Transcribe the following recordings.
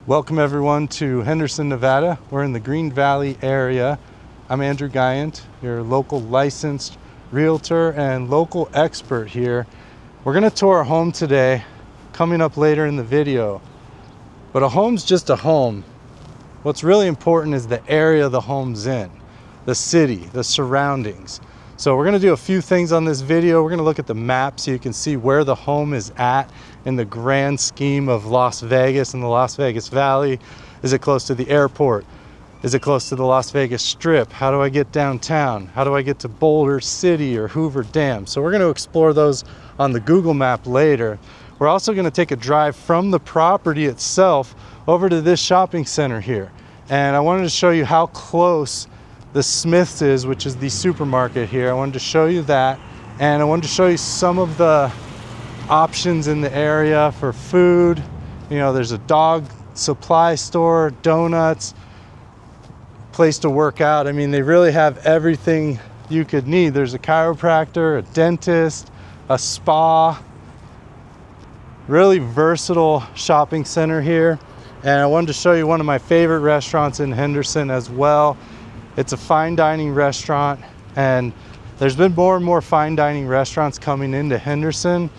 Welcome everyone to Henderson, Nevada. We're in the Green Valley area. I'm Andrew Guiant, your local licensed realtor and local expert here. We're gonna tour a home today, coming up later in the video. But a home's just a home. What's really important is the area the home's in, the city, the surroundings. So we're gonna do a few things on this video. We're gonna look at the map so you can see where the home is at in the grand scheme of Las Vegas and the Las Vegas Valley. Is it close to the airport? Is it close to the Las Vegas Strip? How do I get downtown? How do I get to Boulder City or Hoover Dam? So we're gonna explore those on the Google map later. We're also gonna take a drive from the property itself over to this shopping center here. And I wanted to show you how close the Smith's is, which is the supermarket here. I wanted to show you that, and I wanted to show you some of the options in the area for food. You know, there's a dog supply store, donuts, place to work out. I mean, they really have everything you could need. There's a chiropractor, a dentist, a spa. Really versatile shopping center here. And I wanted to show you one of my favorite restaurants in Henderson as well. It's a fine dining restaurant, and there's been more and more fine dining restaurants coming into Henderson.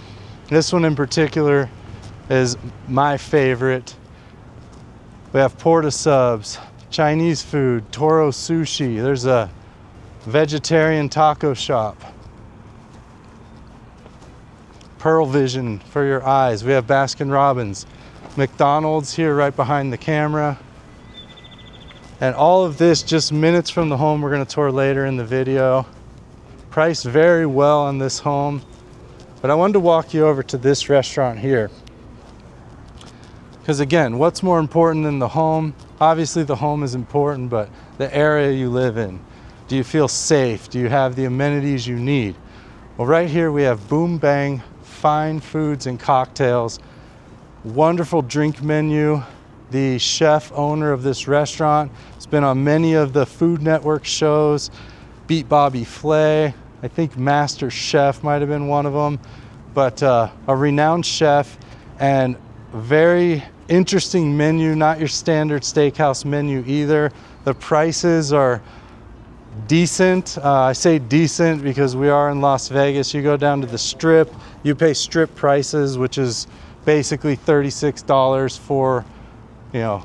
This one in particular is my favorite. We have Porta Subs, Chinese food, Torus sushi. There's a vegetarian taco shop. Pearl Vision for your eyes. We have Baskin Robbins. McDonald's here right behind the camera. And all of this just minutes from the home we're gonna tour later in the video. Priced very well on this home. But I wanted to walk you over to this restaurant here. Because again, what's more important than the home? Obviously the home is important, but the area you live in. Do you feel safe? Do you have the amenities you need? Well, right here we have Boom Bang Fine Foods and Cocktails. Wonderful drink menu. The chef owner of this restaurant has been on many of the Food Network shows. Beat Bobby Flay, I think Master Chef might have been one of them, but a renowned chef, and very interesting menu, not your standard steakhouse menu either. The prices are decent. I say decent because we are in Las Vegas. You go down to the Strip, you pay Strip prices, which is basically $36 for, you know,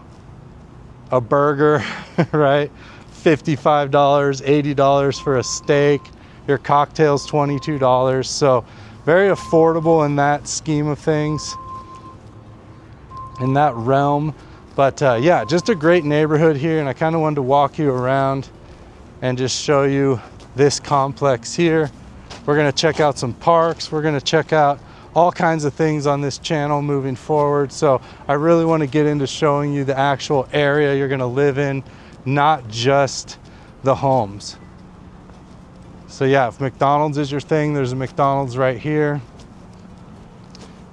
a burger, right? $55, $80 for a steak. Your cocktail's $22. So very affordable in that scheme of things, in that realm. But yeah, just a great neighborhood here. And I kind of wanted to walk you around and just show you this complex here. We're gonna check out some parks. We're gonna check out all kinds of things on this channel moving forward. So I really want to get into showing you the actual area you're going to live in, not just the homes. So yeah, if McDonald's is your thing, there's a McDonald's right here.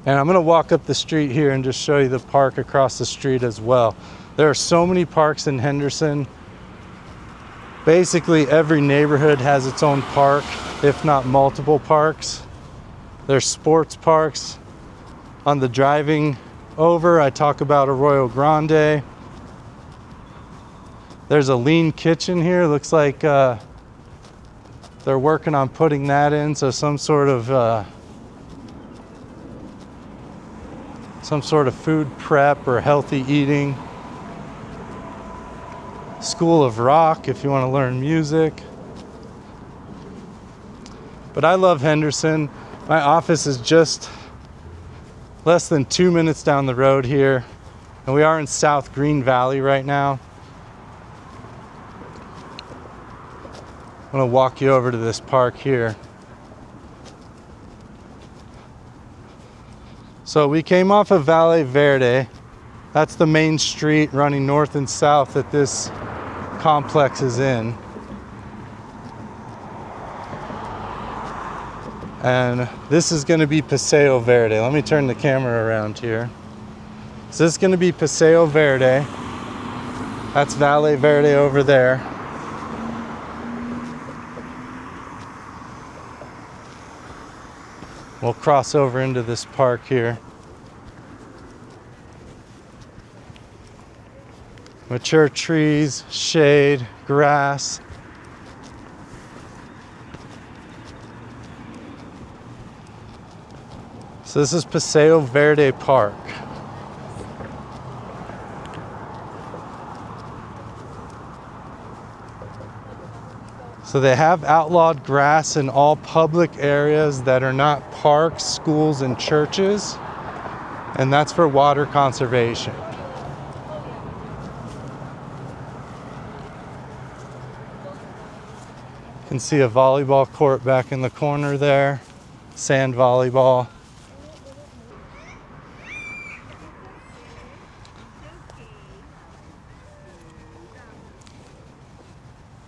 And I'm going to walk up the street here and just show you the park across the street as well. There are so many parks in Henderson. Basically every neighborhood has its own park, if not multiple parks. There's sports parks. On the driving over, I talk about Arroyo Grande. There's a lean kitchen here. Looks like they're working on putting that in, so some sort of food prep or healthy eating. School of Rock if you want to learn music. But I love Henderson. My office is just less than 2 minutes down the road here, and we are in South Green Valley right now. I'm gonna walk you over to this park here. So we came off of Valle Verde. That's the main street running north and south that this complex is in. And this is going to be Paseo Verde. Let me turn the camera around here. So this is going to be Paseo Verde. That's Valle Verde over there. We'll cross over into this park here. Mature trees, shade, grass. So this is Paseo Verde Park. So they have outlawed grass in all public areas that are not parks, schools, and churches. And that's for water conservation. You can see a volleyball court back in the corner there. Sand volleyball.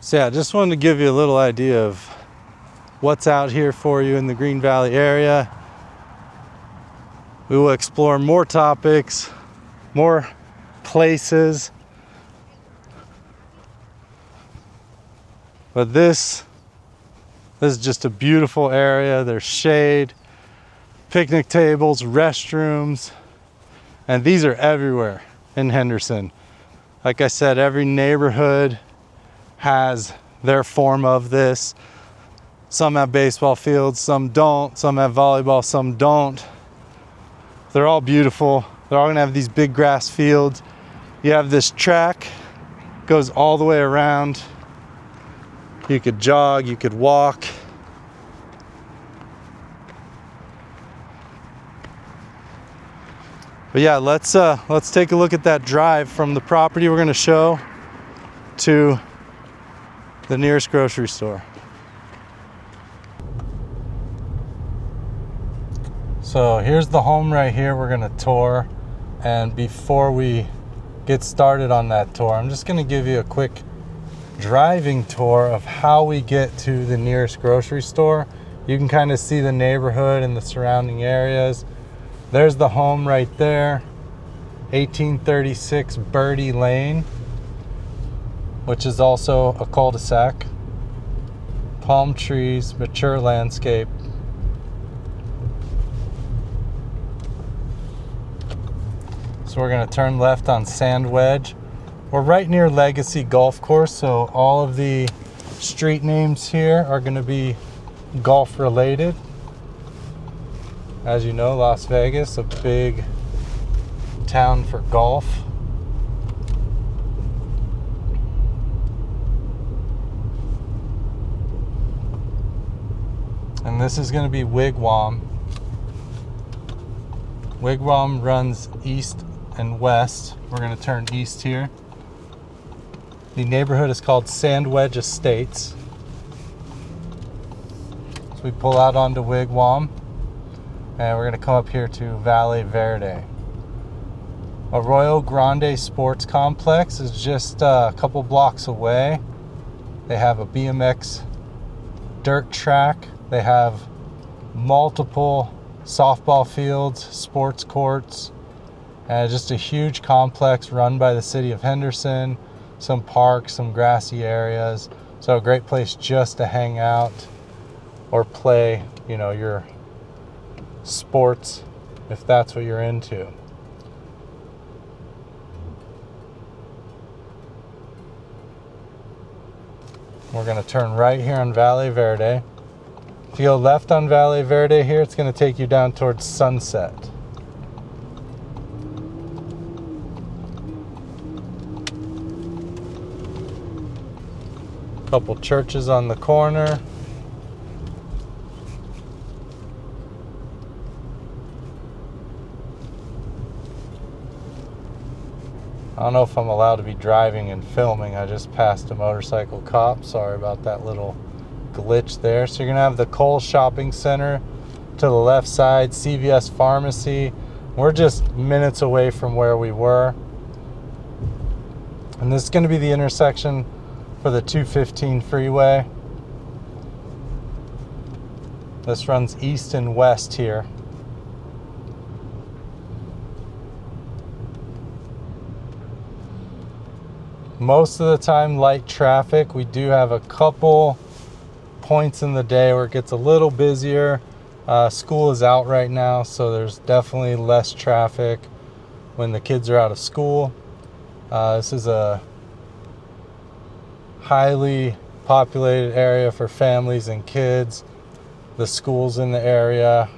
So yeah, just wanted to give you a little idea of what's out here for you in the Green Valley area. We will explore more topics, more places. But this is just a beautiful area. There's shade, picnic tables, restrooms, and these are everywhere in Henderson. Like I said, every neighborhood has their form of this. Some have baseball fields, some don't. Some have volleyball, some don't. They're all beautiful. They're all gonna have these big grass fields. You have this track, goes all the way around. You could jog, you could walk. But yeah, let's take a look at that drive from the property we're gonna show to the nearest grocery store. So here's the home right here we're gonna tour. And before we get started on that tour, I'm just gonna give you a quick driving tour of how we get to the nearest grocery store. You can kind of see the neighborhood and the surrounding areas. There's the home right there, 1836 Birdie Lane, which is also a cul-de-sac. Palm trees, mature landscape. So we're gonna turn left on Sand Wedge. We're right near Legacy Golf Course, so all of the street names here are gonna be golf related. As you know, Las Vegas, a big town for golf. And this is going to be Wigwam. Wigwam runs east and west. We're going to turn east here. The neighborhood is called Sand Wedge Estates. So we pull out onto Wigwam, and we're going to come up here to Valle Verde. Arroyo Grande Sports Complex is just a couple blocks away. They have a BMX dirt track. They have multiple softball fields, sports courts, and just a huge complex run by the city of Henderson. Some parks, some grassy areas. So a great place just to hang out or play, you know, your sports if that's what you're into. We're going to turn right here on Valle Verde. If you go left on Valle Verde here, it's going to take you down towards Sunset. Couple churches on the corner. I don't know if I'm allowed to be driving and filming. I just passed a motorcycle cop. Sorry about that little glitch there. So you're gonna have the Kohl's Shopping Center to the left side, CVS Pharmacy. We're just minutes away from where we were. And this is gonna be the intersection for the 215 freeway. This runs east and west here. Most of the time, light traffic. We do have a couple points in the day where it gets a little busier. School is out right now, so there's definitely less traffic when the kids are out of school. This is a highly populated area for families and kids. The schools in the area,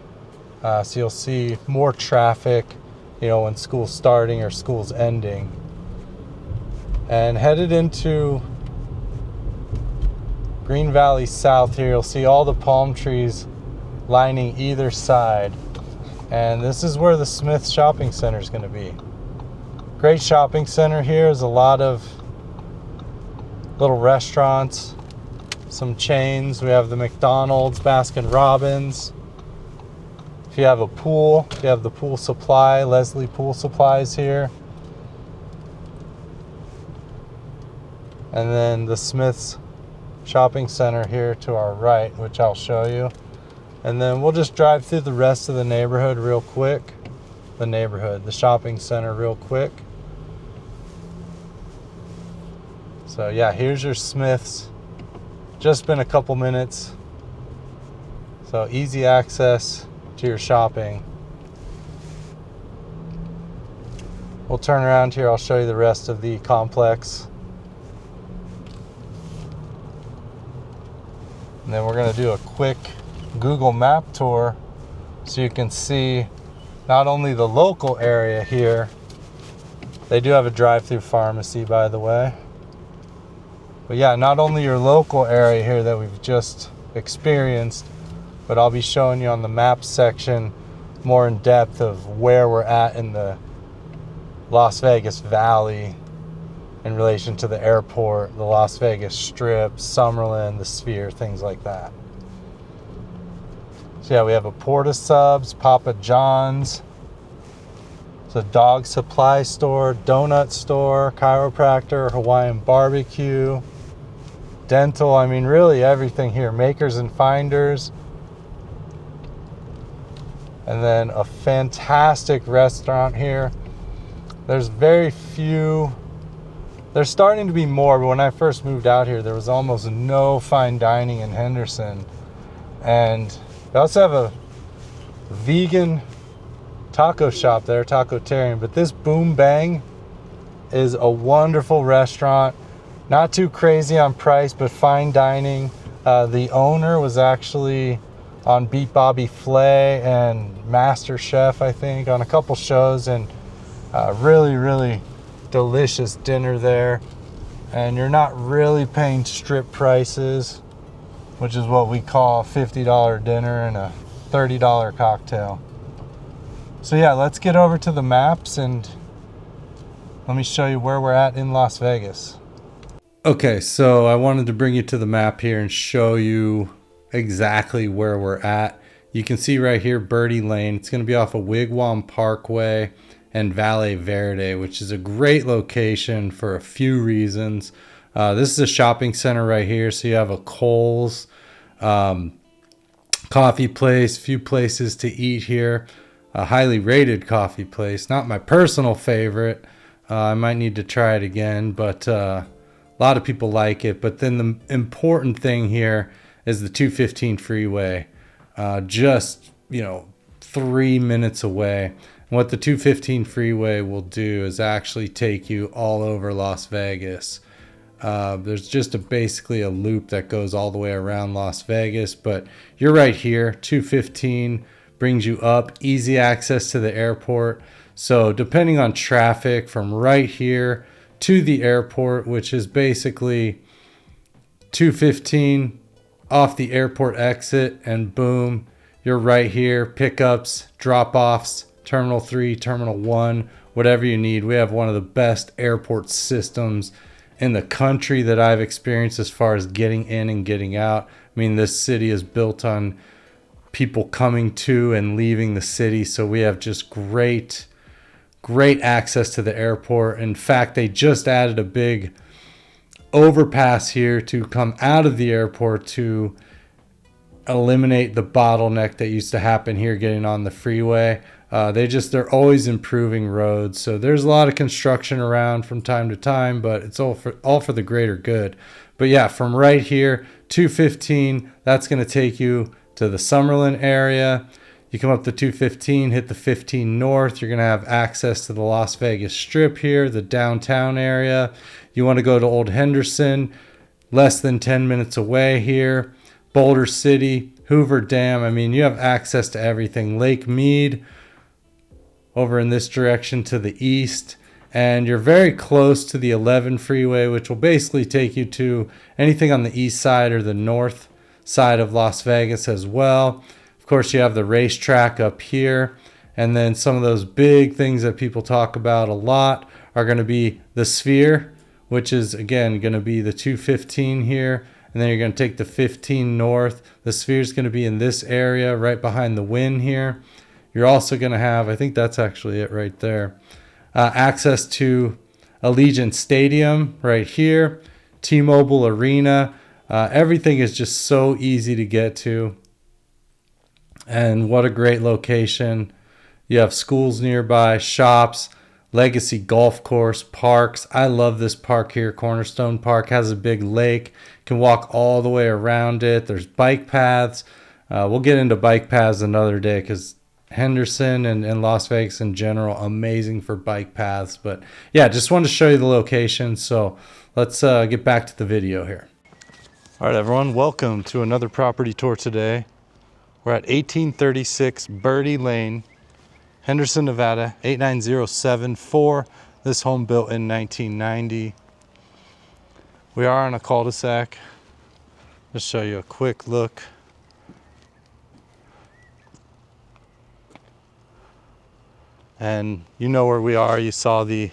so you'll see more traffic, you know, when school's starting or school's ending. And headed into Green Valley South here, you'll see all the palm trees lining either side. And this is where the Smith Shopping Center is going to be. Great shopping center here. There's a lot of little restaurants, some chains. We have the McDonald's, Baskin Robbins. If you have a pool, you have the pool supply, Leslie Pool Supplies here. And then the Smith's Shopping Center here to our right, which I'll show you. And then we'll just drive through the rest of the neighborhood real quick. The shopping center real quick. So yeah, here's your Smith's. Just been a couple minutes. So easy access to your shopping. We'll turn around here. I'll show you the rest of the complex. And then we're going to do a quick Google map tour so you can see not only the local area here. They do have a drive-through pharmacy, by the way. But yeah, not only your local area here that we've just experienced, but I'll be showing you on the map section more in depth of where we're at in the Las Vegas Valley in relation to the airport, the Las Vegas Strip, Summerlin, the Sphere, things like that. So yeah, we have a Porta Subs, Papa John's, it's a dog supply store, donut store, chiropractor, Hawaiian barbecue, dental. I mean, really everything here. Makers and Finders. And then a fantastic restaurant here. There's very few. There's starting to be more, but when I first moved out here, there was almost no fine dining in Henderson. And we also have a vegan taco shop there, Tacotarian. But this Boom Bang is a wonderful restaurant. Not too crazy on price, but fine dining. The owner was actually on Beat Bobby Flay and Master Chef, I think, on a couple shows. And really delicious dinner there. And you're not really paying strip prices, which is what we call a $50 dinner and a $30 cocktail. So yeah, let's get over to the maps and let me show you where we're at in Las Vegas. Okay, so I wanted to bring you to the map here and show you exactly where we're at. You can see right here, Birdie Lane. It's going to be off of Wigwam Parkway and Valle Verde, which is a great location for a few reasons. This is a shopping center right here. So you have a Kohl's, coffee place, few places to eat here. A highly rated coffee place. Not my personal favorite. I might need to try it again, but a lot of people like it. But then the important thing here is the 215 freeway. Just, 3 minutes away. And what the 215 freeway will do is actually take you all over Las Vegas. There's just basically a loop that goes all the way around Las Vegas, but you're right here. 215 brings you up, easy access to the airport. So depending on traffic, from right here to the airport, which is basically 215 off the airport exit, and boom, you're right here. Pickups, drop-offs, Terminal 3, Terminal 1, whatever you need. We have one of the best airport systems in the country that I've experienced as far as getting in and getting out. I mean, this city is built on people coming to and leaving the city, so we have just great access to the airport. In fact, they just added a big overpass here to come out of the airport to eliminate the bottleneck that used to happen here getting on the freeway. They're always improving roads, so there's a lot of construction around from time to time, but it's all for the greater good. But yeah, from right here, 215, that's going to take you to the Summerlin area. You come up the 215, hit the 15 north, you're going to have access to the Las Vegas Strip here, the downtown area. You want to go to Old Henderson, less than 10 minutes away here. Boulder City, Hoover Dam. I mean, you have access to everything. Lake Mead over in this direction to the east. And you're very close to the 11 freeway, which will basically take you to anything on the east side or the north side of Las Vegas as well. Of course, you have the racetrack up here. And then some of those big things that people talk about a lot are going to be the Sphere, which is, again, going to be the 215 here. And then you're going to take the 15 north. The Sphere is going to be in this area right behind the Wynn here. You're also going to have, I think that's actually it right there, access to Allegiant Stadium right here, T-Mobile Arena. Everything is just so easy to get to. And what a great location. You have schools nearby, shops, Legacy Golf Course, parks. I love this park here. Cornerstone Park has a big lake. You can walk all the way around it. There's bike paths. We'll get into bike paths another day because Henderson and Las Vegas in general, amazing for bike paths. But yeah, just wanted to show you the location. So let's get back to the video here. All right, everyone, welcome to another property tour today. We're at 1836 Birdie Lane, Henderson, Nevada, 89074. This home built in 1990. We are on a cul-de-sac. Just show you a quick look. And you know where we are. You saw the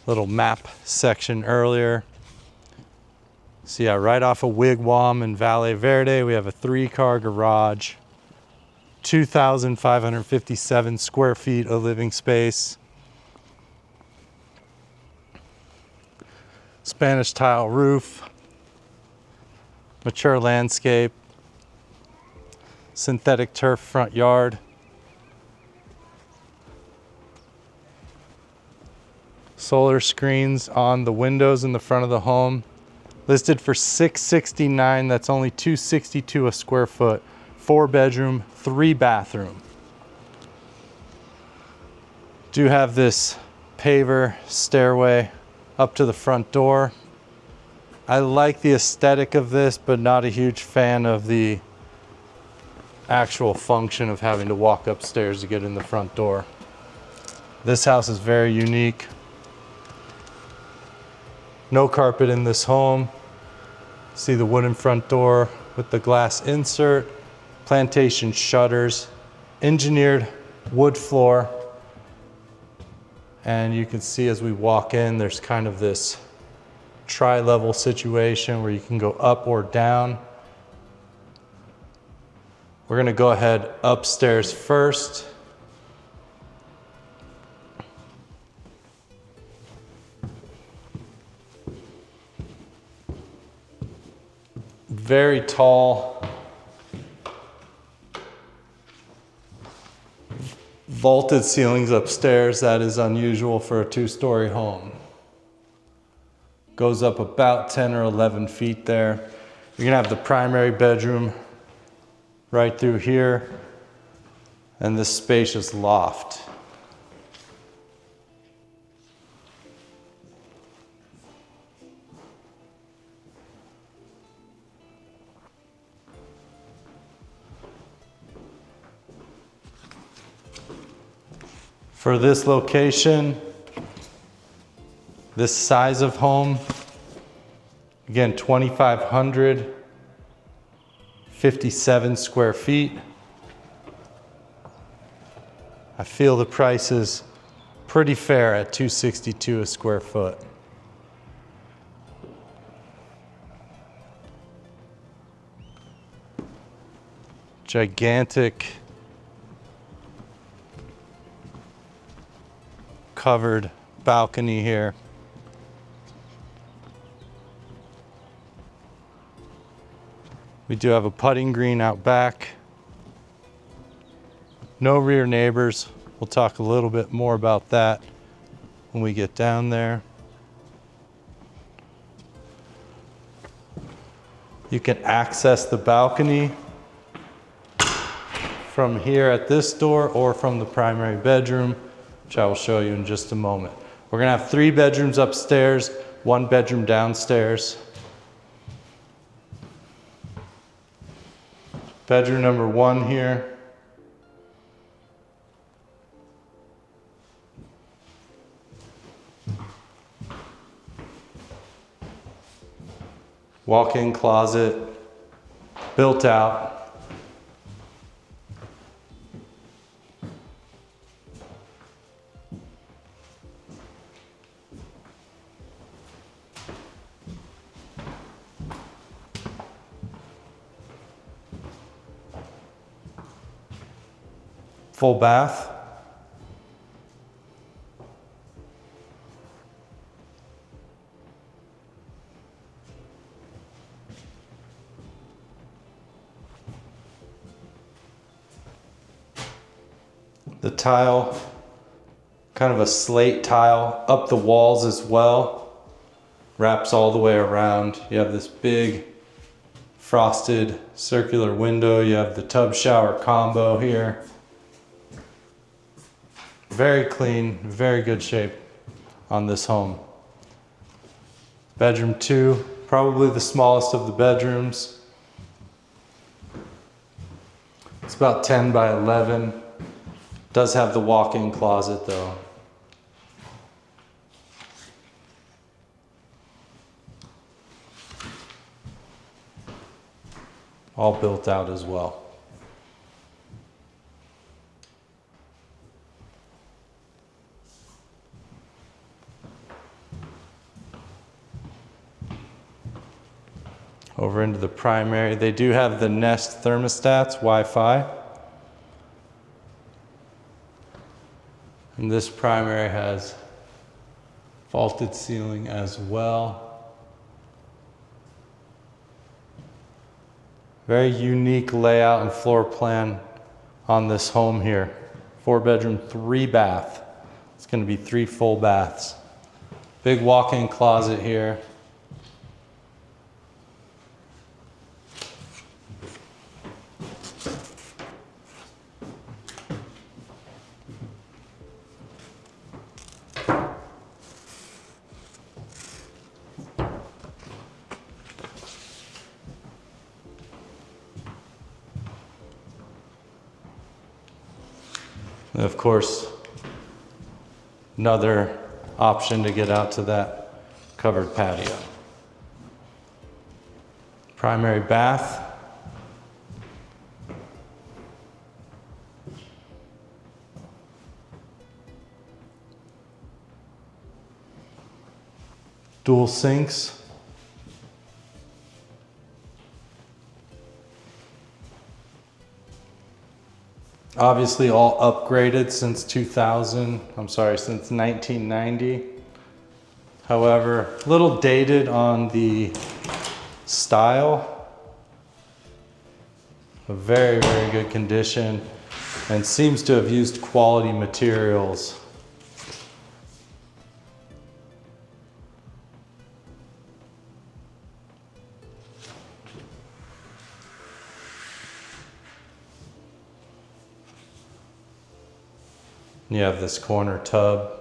little map section earlier. So yeah, right off of Wigwam and Valle Verde, we have a 3-car garage, 2,557 square feet of living space. Spanish tile roof, mature landscape, synthetic turf front yard. Solar screens on the windows in the front of the home. Listed for $669. That's only $262 a square foot. 4-bedroom, 3-bathroom. Do have this paver stairway up to the front door. I like the aesthetic of this, but not a huge fan of the actual function of having to walk upstairs to get in the front door. This house is very unique. No carpet in this home. See the wooden front door with the glass insert, plantation shutters, engineered wood floor. And you can see as we walk in, there's kind of this tri-level situation where you can go up or down. We're gonna go ahead upstairs first. Very tall, vaulted ceilings upstairs. That is unusual for a 2-story home. Goes up about 10 or 11 feet there. You're gonna have the primary bedroom right through here and this spacious loft. For this location, this size of home, again, 2,557 square feet. I feel the price is pretty fair at $262 a square foot. Gigantic covered balcony here. We do have a putting green out back. No rear neighbors. We'll talk a little bit more about that when we get down there. You can access the balcony from here at this door or from the primary bedroom, which I will show you in just a moment. We're gonna have 3 bedrooms upstairs, 1 bedroom downstairs. Bedroom number 1 here. Walk-in closet, built out. Full bath. The tile, kind of a slate tile, up the walls as well. Wraps all the way around. You have this big frosted circular window. You have the tub shower combo here. Very clean, very good shape on this home. Bedroom 2, probably the smallest of the bedrooms. It's about 10 by 11. Does have the walk-in closet though. All built out as well. Over into the primary, they do have the Nest thermostats, Wi-Fi. And this primary has vaulted ceiling as well. Very unique layout and floor plan on this home here. 4 bedroom, 3 bath. It's gonna be 3 full baths. Big walk-in closet here. And of course, another option to get out to that covered patio. Primary bath. Dual sinks. Obviously all upgraded since 2000, since 1990. However, a little dated on the style. A very, very good condition and seems to have used quality materials. You have this corner tub.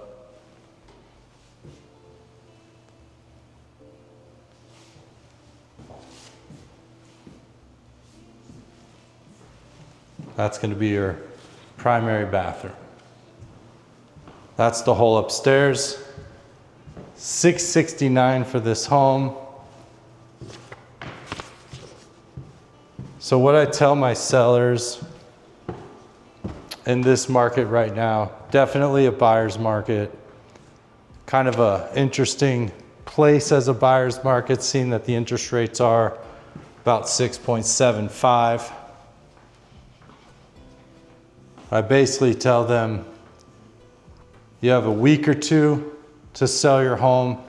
That's going to be your primary bathroom. That's the whole upstairs. $669 for this home. So what I tell my sellers in this market right now, definitely a buyer's market. Kind of a interesting place as a buyer's market, seeing that the interest rates are about 6.75. I basically tell them, you have a week or 2 to sell your home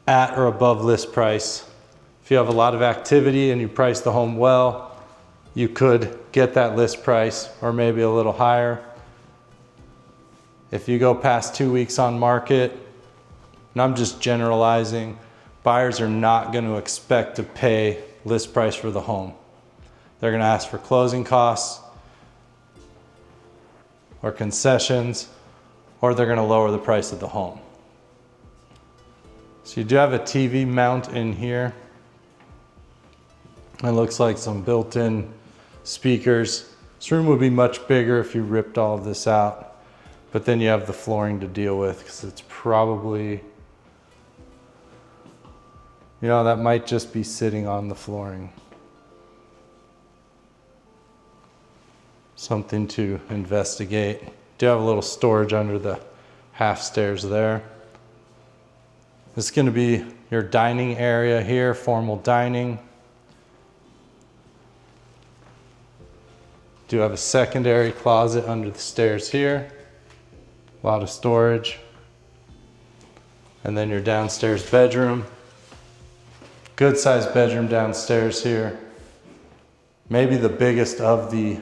at or above list price. If you have a lot of activity and you price the home well, you could get that list price or maybe a little higher. If you go past 2 weeks on market, and I'm just generalizing, buyers are not going to expect to pay list price for the home. They're going to ask for closing costs. or concessions, or they're gonna lower the price of the home. So you do have a TV mount in here. It looks like some built-in speakers. This room would be much bigger if you ripped all of this out, but then you have the flooring to deal with because it's probably, you know, that might just be sitting on the flooring. Something to investigate. Do have a little storage under the half stairs there. This is going to be your dining area here, formal dining. Do have a secondary closet under the stairs here. A lot of storage. And then your downstairs bedroom. Good sized bedroom downstairs here. Maybe the biggest of the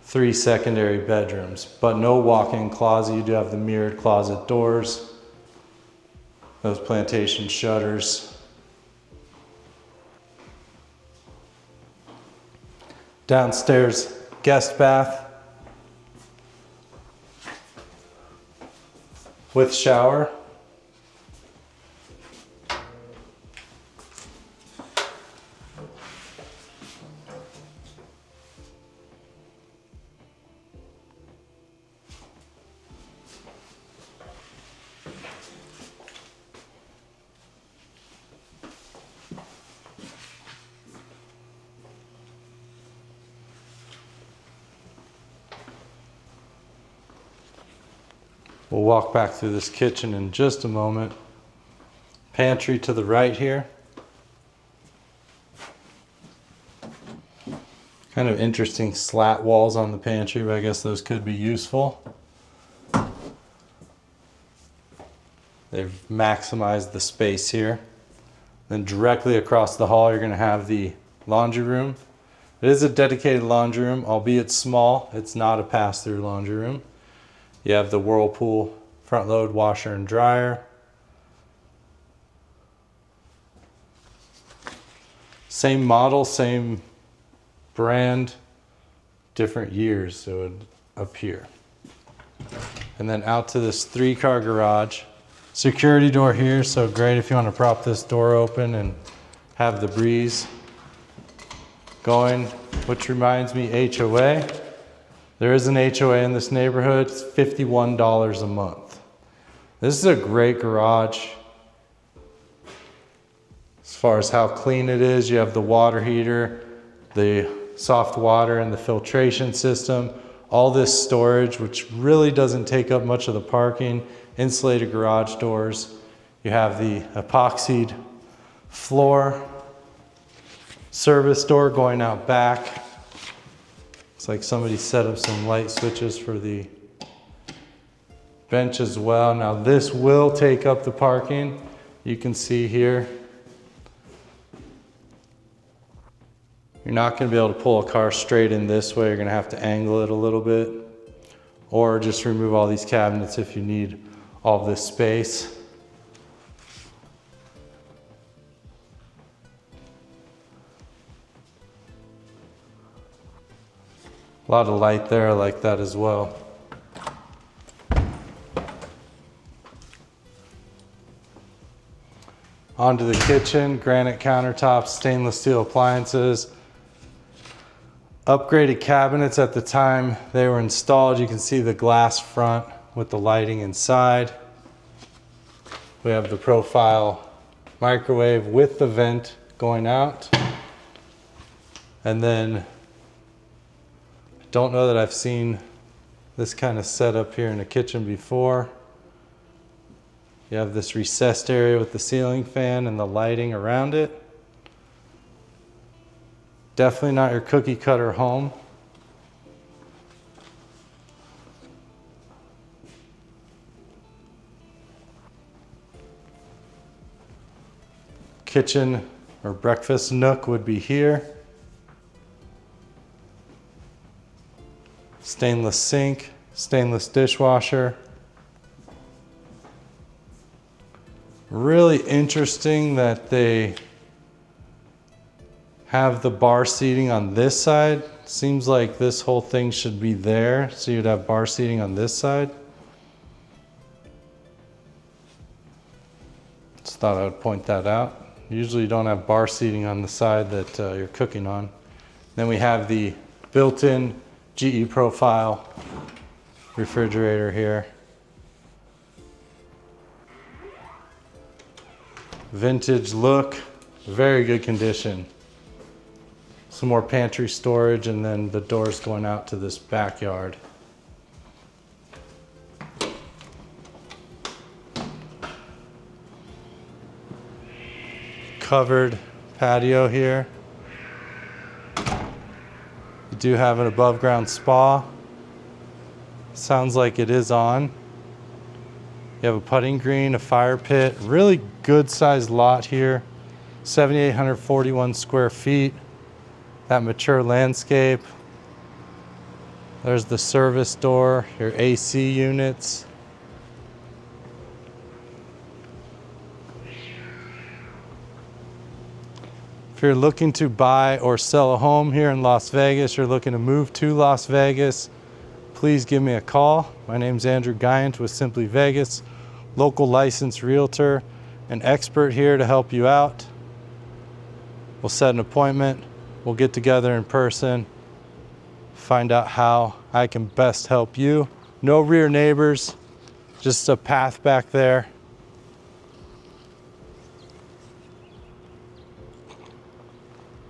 3 secondary bedrooms, but no walk-in closet. You do have the mirrored closet doors, those plantation shutters. Downstairs guest bath with shower. We'll walk back through this kitchen in just a moment. Pantry to the right here. Kind of interesting slat walls on the pantry, but I guess those could be useful. They've maximized the space here. Then directly across the hall, you're going to have the laundry room. It is a dedicated laundry room, albeit small. It's not a pass-through laundry room. You have the Whirlpool front load washer and dryer. Same model, same brand, different years, so it would appear. And then out to this 3-car garage. Security door here, so great if you want to prop this door open and have the breeze going, which reminds me, HOA. There is an HOA in this neighborhood. It's $51 a month. This is a great garage. As far as how clean it is, you have the water heater, the soft water and the filtration system, all this storage, which really doesn't take up much of the parking, insulated garage doors. You have the epoxied floor, service door going out back. Looks like somebody set up some light switches for the bench as well. Now this will take up the parking. You can see here. You're not going to be able to pull a car straight in this way. You're going to have to angle it a little bit, or just remove all these cabinets if you need all this space. A lot of light there, I like that as well. Onto the kitchen, granite countertops, stainless steel appliances. Upgraded cabinets at the time they were installed. You can see the glass front with the lighting inside. We have the profile microwave with the vent going out. And then don't know that I've seen this kind of setup here in a kitchen before. You have this recessed area with the ceiling fan and the lighting around it. Definitely not your cookie cutter home. Kitchen or breakfast nook would be here. Stainless sink, stainless dishwasher. Really interesting that they have the bar seating on this side. Seems like this whole thing should be there, so you'd have bar seating on this side. Just thought I would point that out. Usually you don't have bar seating on the side that you're cooking on. Then we have the built-in GE profile refrigerator here. Vintage look, very good condition. Some more pantry storage, and then the doors going out to this backyard. Covered patio here. You do have an above ground spa. Sounds like it is on. You have a putting green, a fire pit, really good sized lot here. 7,841 square feet. That mature landscape. There's the service door, your AC units. If you're looking to buy or sell a home here in Las Vegas, you're looking to move to Las Vegas, please give me a call. My name's Andrew Guiant with Simply Vegas, local licensed realtor, an expert here to help you out. We'll set an appointment. We'll get together in person, find out how I can best help you. No rear neighbors, just a path back there.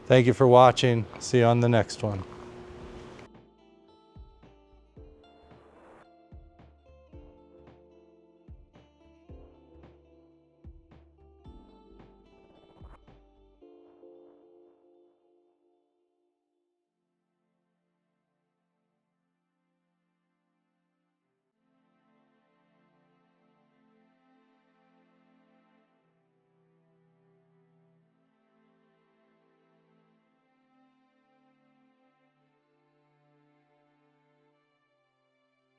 Thank you for watching. See you on the next one.